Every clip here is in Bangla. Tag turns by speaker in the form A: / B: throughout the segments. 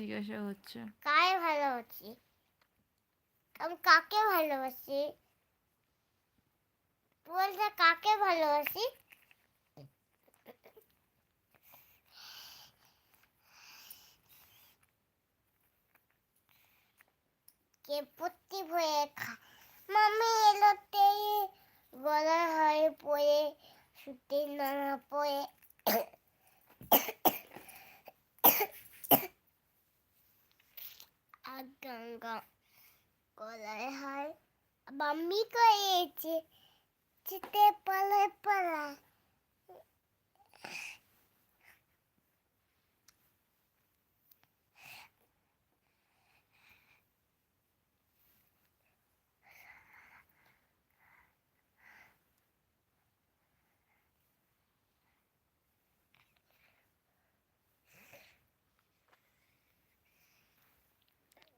A: জিজ্ঞাসা করছে।
B: কাকে ভালোবাসি? আমি কাকে ভালোবাসি? বলছে কাকে ভালোবাসি? কে পত্তি ভয়ে খায়? মামি এলোতেই গলা হয়ে পড়ে সুতির নানা পড়ে আর গঙ্গা গলায় হয় মাম্মি কয়েছে চিতে পালায় পালায়।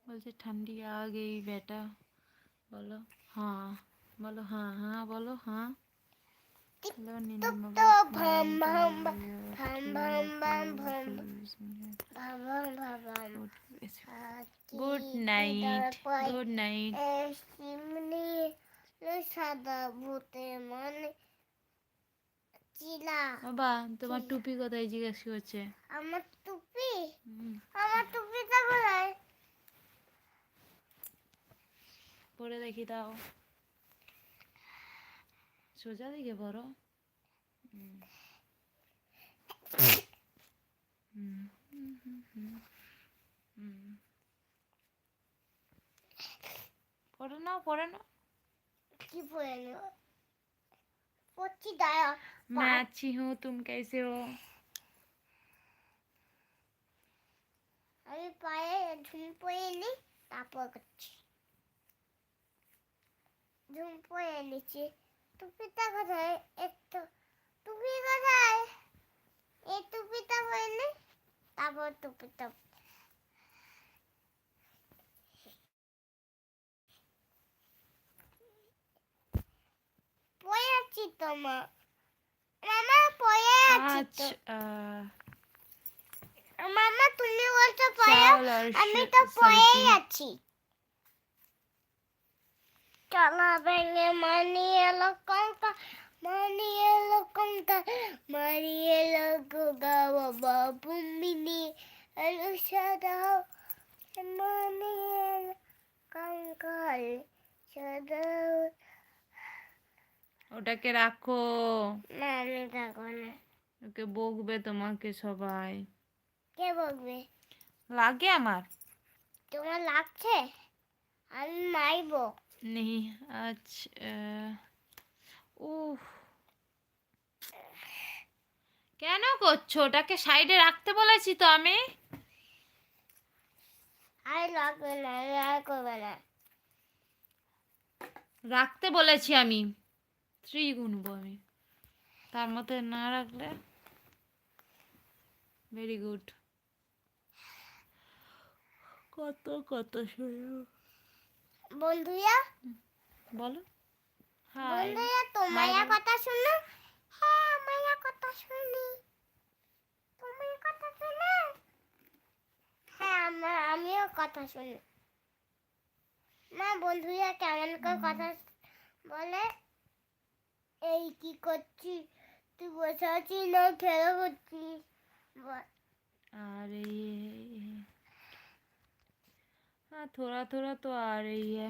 A: বলছে ঠান্ডি आ गई बेटा। बोलो हाँ, बोलो हाँ हाँ, बोलो हाँ। हेलो नीलिमा
B: तो भम भम भम भम भम भम भम
A: गुड नाइट, गुड नाइट।
B: सिमनी সাদা ভূতে মানে চিলা।
A: বাবা তোমার টুপি কোথায় জিজ্ঞেস করছে?
B: আমার টুপি? আমার টুপিটা কোথায়?
A: পরে দেখি দাও, সোজা দিকে পড়ো। পড়ে নাও, পড়ে নাও।
B: কি পড়ে নাও? পড়ছি দাঁড়াও।
A: मैं अच्छी हूँ, तुम कैसे हो?
B: আমি পায়ে ঝুম পরে নি, তারপর করছি। ঝুম পরে নিচ্ছি। টুপিটা কোথায়? একটু টুপি কোথায়? এই টুপিটা পরে নি, তারপর টুপিটা পরে আছি তো মা। মামা পরে আছি তো। মামা তুমি বলছো পরে, আমি তো পরেই আছি। চলা ভেঙে মানি এলো কঙ্কা, মানি এলো কঙ্কা, মানি এলো গোগা বাবা বুমিনি এলো সাদাও, মানি এলো কঙ্কাল সাদাও।
A: ওটাকে রাখো।
B: না আমি রাখবো না।
A: ওকে বকবে তোমাকে সবাই।
B: কে বকবে?
A: লাগে আমার।
B: তোমার লাগছে? আমি মারবো।
A: नहीं अच्छा। উফ, কেন করছো? ওটাকে সাইডে রাখতে বলেছি তো আমি।
B: আর লাগবে না, আর করবে না।
A: রাখতে বলেছি আমি, 3 গুনবো আমি, তার মধ্যে না রাখলে। Very good. কত কত শুনো
B: বন্ধুরা,
A: বলো।
B: বন্ধুরা তোমার কথা শুনো। হ্যাঁ আমার কথা শুনি। তোমার কথা শুনে? হ্যাঁ আমিও কথা শুনি। মা বন্ধুরা কেমন করে কথা বলে? এই কি করছিস? তুই বসে আছিস না খেলা করছিস?
A: अरे हाँ, थोड़ा थोड़ा तो आ रही है।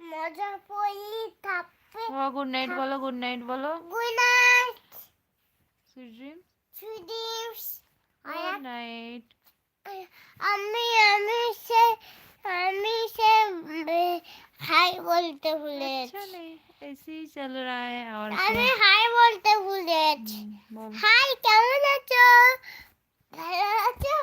B: মজা পড়লি থাপে।
A: गुड नाइट बोलो, गुड नाइट बोलो।
B: Good night.
A: Sweet dream.
B: Sweet dreams.
A: Good night.
B: আমি আমি সে হাই বলতে ভুলে
A: अच्छा नहीं, ऐसे ही चल रहा है। और
B: আমি হাই বলতে ভুলে গেছি।
A: बोलो।
B: হাই কেমন আছো? ভালো আছো?